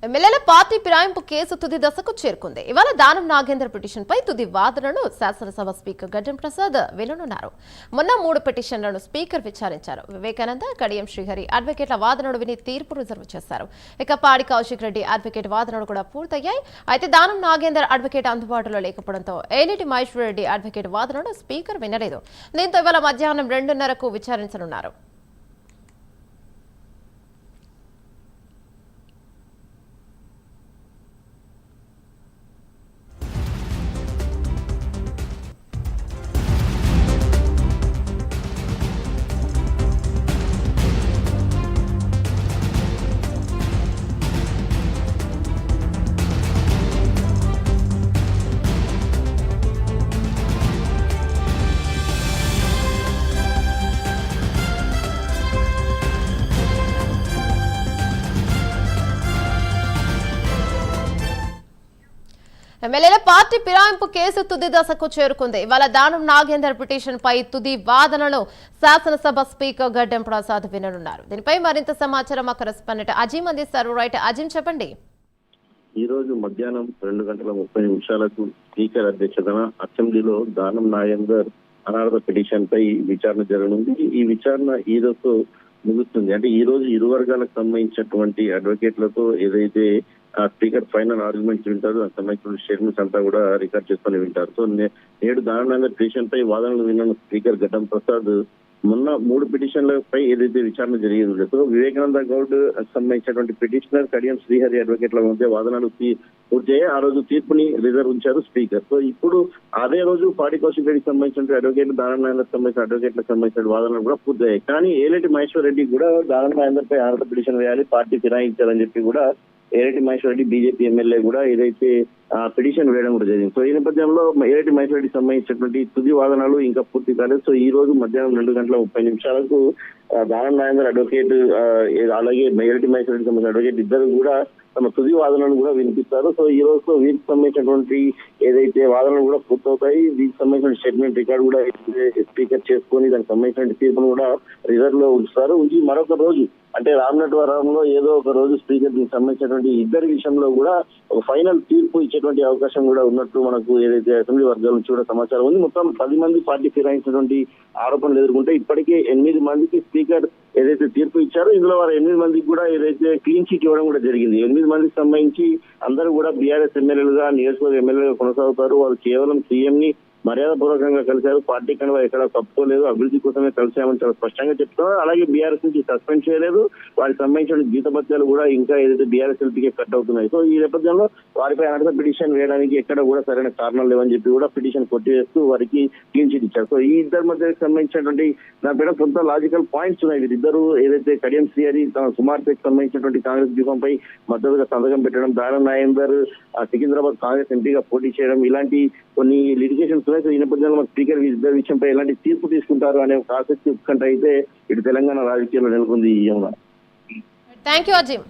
ఎమ్మెల్యేల party ఫిరాయింపు case తుది దశకు చేరుకుంది. ఇవాళ దానం నాగేందర్ పిటిషన్ పై తుది వాదనను శాసనసభ స్పీకర్ గడ్డం ప్రసాద్ విననున్నారు. మొన్న 3 పిటిషన్లను స్పీకర్ విచారించారు. వివేకానంద, కడియం శ్రీహరి అడ్వకేట్ల వాదనను విని తీర్పు రిజర్వ్ చేశారు. ఇక పాడి కౌశిక్ రెడ్డి అడ్వకేట్ వాదనలు కూడా పూర్తయ్యాయి. అయితే దానం నాగేందర్ అడ్వకేట్ అందుబాటులో లేకపోవడంతో ఏలేటి మహేశ్వర్ రెడ్డి అడ్వకేట్ వాదనను స్పీకర్ వినలేదు. దీంతో ఇవాళ మధ్యాహ్నం 2:30కు విచారించనున్నారు. ఎమ్మెల్యేల పార్టీ ఫిరాయింపు కేసు తుది దశకు చేరుకుంది. ఇవాళ దానం నాగేందర్ పిటిషన్ పై తుది వాదనను శాసనసభ స్పీకర్ గడ్డం ప్రసాద్ విననున్నారు. దీనిపై మరింత సమాచారం మా కరెస్పాండెంట్ అజీం అందిస్తారు. రైట్ అజీం, చెప్పండి. ఈ రోజు మధ్యాహ్నం 2:30 స్పీకర్ అధ్యక్షతన అసెంబ్లీలో దానం నాగేందర్ అనార్థ పిటిషన్ పై విచారణ జరగనుంది. ఈ విచారణ ఈ రోజు ముగుస్తుంది. అంటే ఈ రోజు ఇరు వర్గాలకు సంబంధించినటువంటి అడ్వకేట్లతో ఏదైతే స్పీకర్ ఫైనల్ ఆర్గ్యుమెంట్స్ వింటారు, దానికి సంబంధించిన స్టేట్మెంట్స్ అంతా కూడా రికార్డ్ చేసుకుని వింటారు. సో నేడు దానం నాగేందర్ పిటిషన్ పై వాదనలు విన్న స్పీకర్ గడ్డం ప్రసాద్ మొన్న 3 పిటిషన్లపై ఏదైతే విచారణ జరిగిందో, సో వివేకానంద గౌడ్ సంబంధించినటువంటి పిటిషనర్ కడియం శ్రీహరి అడ్వకేట్ల మధ్య వాదనలు పూర్తయ్యాయి. ఆ రోజు తీర్పుని రిజర్వ్ ఉంచారు స్పీకర్. సో ఇప్పుడు అదే రోజు పాడి కౌశిక్ రెడ్డికి సంబంధించిన అడ్వకేట్లు, దానం నాగేందర్ సంబంధించిన అడ్వకేట్లకు సంబంధించిన వాదనలు కూడా పూర్తయ్యాయి. కానీ ఏలేటి మహేశ్వర్ రెడ్డి కూడా దానం నాగేందర్ పై ఆర్థ పిటిషన్ వేయాలి, పార్టీ ఫిరాయించాలని చెప్పి కూడా ఏలేటి మహేశ్వర్ రెడ్డి బీజేపీ ఎమ్మెల్యే కూడా ఏదైతే పిటిషన్ వేయడం కూడా జరిగింది. సో ఈ నేపథ్యంలో ఏలేటి మహేశ్వర్ రెడ్డికి సంబంధించినటువంటి తుది వాదనలు ఇంకా పూర్తి కాలేదు. సో ఈ రోజు మధ్యాహ్నం 2:30 దానం నాగేందర్ అడ్వకేట్ అలాగే ఏలేటి మహేశ్వర్ రెడ్డికి సంబంధించిన అడ్వకేట్ ఇద్దరు కూడా తమ తుది వాదనలు కూడా వినిపిస్తారు. సో ఈ రోజు వీరికి సంబంధించినటువంటి ఏదైతే వాదనలు కూడా పూర్తవుతాయి. దీనికి సంబంధించిన స్టేట్మెంట్ రికార్డు కూడా స్పీకర్ చేసుకొని దానికి సంబంధించిన తీర్పును కూడా రిజర్వ్ లో ఉంచుతారు. ఉంచి మరొక రోజు అంటే రామనగరంలో ఏదో ఒక రోజు స్పీకర్ దీనికి సంబంధించినటువంటి ఇద్దరి విషయంలో కూడా ఒక ఫైనల్ తీర్పు ఇచ్చేటువంటి అవకాశం కూడా ఉన్నట్టు మనకు ఏదైతే అసెంబ్లీ వర్గాల నుంచి కూడా సమాచారం ఉంది. మొత్తం 10 మంది పార్టీ ఫిరాయించినటువంటి ఆరోపణలు ఎదుర్కొంటే ఇప్పటికే 8 మందికి స్పీకర్ ఏదైతే తీర్పు ఇచ్చారో ఇందులో వారు 8 మందికి కూడా ఏదైతే క్లీన్ చిట్ ఇవ్వడం కూడా జరిగింది. 8 మందికి సంబంధించి అందరూ కూడా బీఆర్ఎస్ ఎమ్మెల్యేలుగా, నియోజకవర్గ ఎమ్మెల్యేలుగా కొనసాగుతారు. వారు కేవలం సీఎం ని మర్యాద పూర్వకంగా కలిశారు, పార్టీ కనుక ఎక్కడ తప్పుకోలేదు, అభివృద్ధి కోసమే కలిసామని చాలా స్పష్టంగా చెప్తున్నారు. అలాగే బీఆర్ఎస్ నుంచి సస్పెండ్ చేయలేదు, వారికి సంబంధించిన జీతభత్యాలు కూడా ఇంకా ఏదైతే బీఆర్ఎస్ ఎల్పీకే కట్ అవుతున్నాయి. సో ఈ నేపథ్యంలో వారిపై అనర్థ పిటిషన్ వేయడానికి ఎక్కడ కూడా సరైన కారణాలు లేవని చెప్పి కూడా పిటిషన్ కొట్టివేస్తూ వారికి క్లీన్ చిట్ ఇచ్చారు. సో ఈ ఇద్దరి మధ్య సంబంధించినటువంటి దానిపైన కొంత లాజికల్ పాయింట్స్ ఉన్నాయి. వీరిద్దరు ఏదైతే కడియం శ్రీహరి తన కుమార్తెకు సంబంధించినటువంటి కాంగ్రెస్ వ్యూహంపై మద్దతుగా సంతకం పెట్టడం, దానం నాగేందర్ సికింద్రాబాద్ కాంగ్రెస్ ఎంపీగా పోటీ చేయడం, ఇలాంటి కొన్ని లిటిగేషన్స్ ఉన్నాయి. ఈ నేపథ్యంలో స్పీకర్ ఇద్దరు విషయంపై ఎలాంటి తీర్పు తీసుకుంటారు అనే ఒక ఆసక్తి ఉత్కంఠ అయితే ఇటు తెలంగాణ రాజకీయాల్లో నెలకొంది. Thank you Azeem.